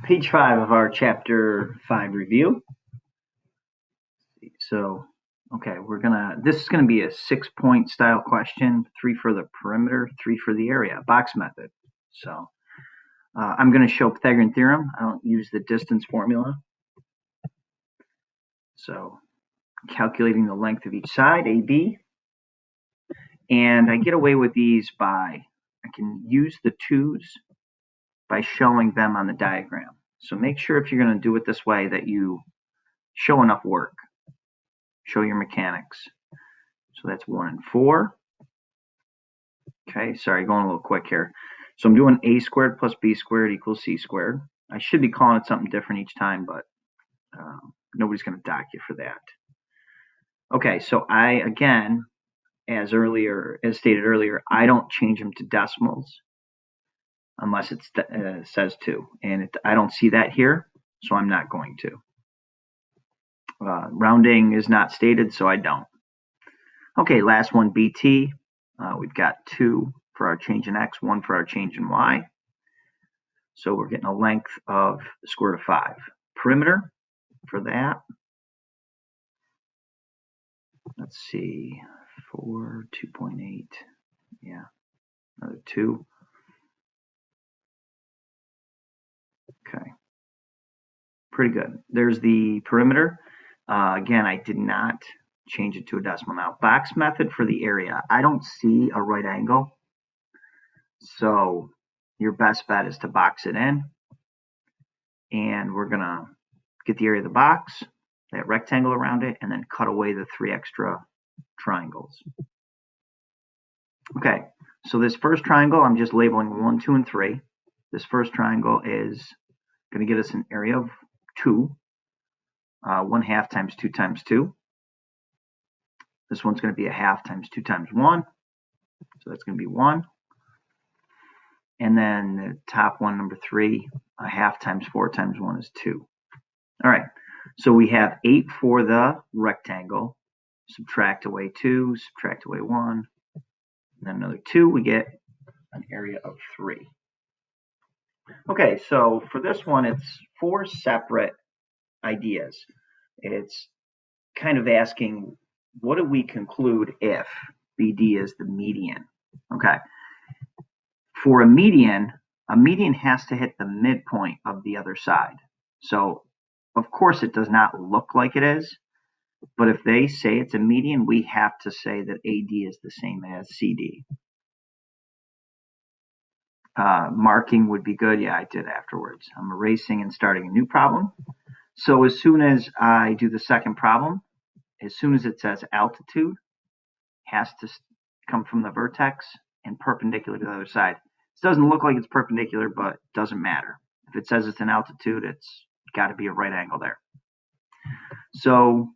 Page 5 of our Chapter 5 review. So, okay, this is gonna be a 6-point style question, 3 for the perimeter, 3 for the area, box method. So, I'm gonna show Pythagorean theorem. I don't use the distance formula. So, calculating the length of each side, AB, and I get away with these by, I can use the 2's by showing them on the diagram. So make sure if you're gonna do it this way that you show enough work. Show your mechanics. So that's 1 and 4. Okay, sorry, going a little quick here. So I'm doing a squared plus b squared equals c squared. I should be calling it something different each time, but nobody's going to dock you for that. Okay, so I, again, as stated earlier, I don't change them to decimals unless it says to. And I don't see that here, so I'm not going to. Rounding is not stated, so I don't. Okay, last one, BT. We've got 2 for our change in x, 1 for our change in y. So we're getting a length of the square root of 5. Perimeter for that. Let's see, 4, 2.8. Yeah, another 2. Okay, pretty good. There's the perimeter. Again, I did not change it to a decimal. Now, box method for the area. I don't see a right angle. So your best bet is to box it in. And we're going to get the area of the box, that rectangle around it, and then cut away the 3 extra triangles. Okay, so this first triangle, I'm just labeling 1, 2, and 3. This first triangle is going to get us an area of 2. 1/2 times 2 times 2. This one's going to be a half times 2 times 1. So that's going to be 1. And then the top one, number 3, a half times 4 times 1 is 2. All right, so we have 8 for the rectangle. Subtract away 2, subtract away 1. And then another 2, we get an area of 3. Okay, so for this one, it's 4 separate ideas. It's kind of asking, what do we conclude if BD is the median? Okay, for a median has to hit the midpoint of the other side. So, of course, it does not look like it is, but if they say it's a median, we have to say that AD is the same as CD. Marking would be good. Yeah, I did afterwards. I'm erasing and starting a new problem. So as soon as I do the second problem, as soon as it says altitude, has to come from the vertex and perpendicular to the other side. This doesn't look like it's perpendicular, but doesn't matter. If it says it's an altitude, it's got to be a right angle there. So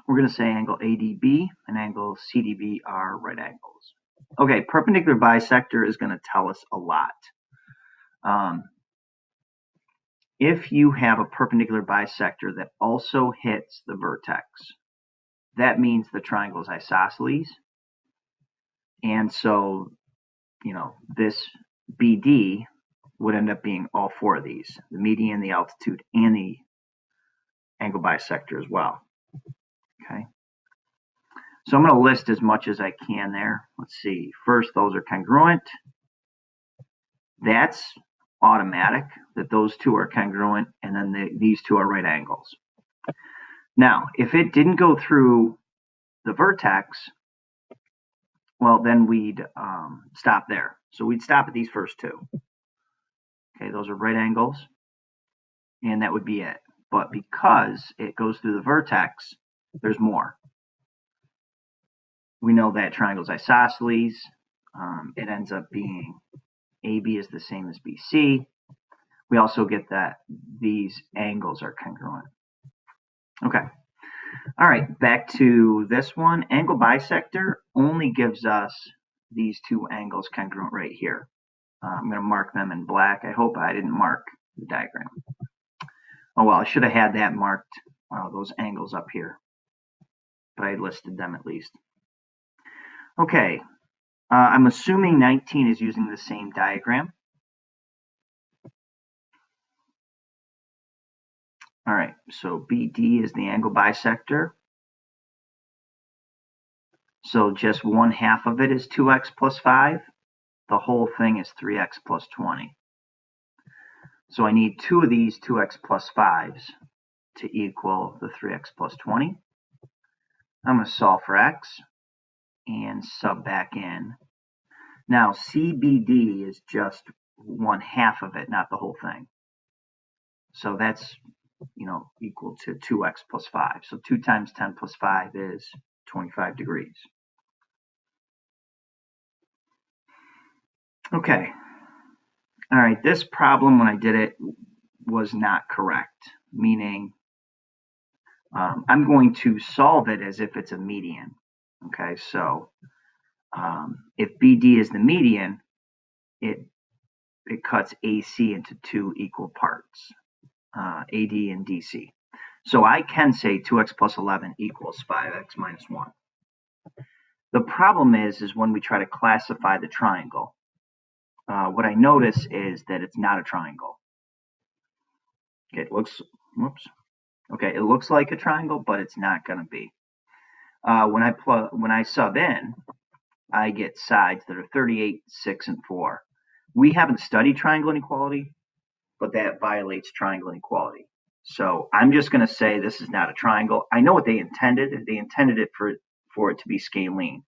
we're going to say angle ADB and angle CDB are right angles. Okay, perpendicular bisector is going to tell us a lot. If you have a perpendicular bisector that also hits the vertex, that means the triangle is isosceles. And so, this BD would end up being all 4 of these, the median, the altitude, and the angle bisector as well. Okay. So I'm going to list as much as I can there. Let's see. First, those are congruent. That's automatic that those 2 are congruent, and then these 2 are right angles. Now, if it didn't go through the vertex, well, then we'd stop there. So we'd stop at these first 2. Okay, those are right angles, and that would be it. But because it goes through the vertex, there's more. We know that triangle is isosceles. It ends up being AB is the same as BC. We also get that these angles are congruent. Okay. All right, back to this one. Angle bisector only gives us these 2 angles congruent right here. I'm going to mark them in black. I hope I didn't mark the diagram. Oh, well, I should have had that marked, those angles up here. But I listed them at least. Okay, I'm assuming 19 is using the same diagram. All right, so BD is the angle bisector. So just 1/2 of it is 2x plus 5. The whole thing is 3x plus 20. So I need 2 of these 2x plus 5s to equal the 3x plus 20. I'm going to solve for x and sub back in. Now CBD is just 1/2 of it, not the whole thing. So that's, equal to 2x plus 5. So 2 times 10 plus 5 is 25 degrees. Okay. All right, this problem when I did it was not correct, meaning I'm going to solve it as if it's a median. Okay, so if BD is the median, it cuts AC into 2 equal parts, AD and DC. So I can say 2x plus 11 equals 5x minus 1. The problem is when we try to classify the triangle, what I notice is that it's not a triangle. Okay, it looks like a triangle, but it's not going to be. When I sub in, I get sides that are 38, 6, and 4. We haven't studied triangle inequality, but that violates triangle inequality. So I'm just going to say this is not a triangle. I know what they intended. They intended it for it to be scalene.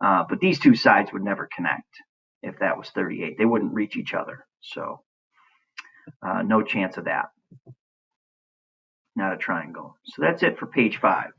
But these two sides would never connect if that was 38. They wouldn't reach each other. So no chance of that. Not a triangle. So that's it for page 5.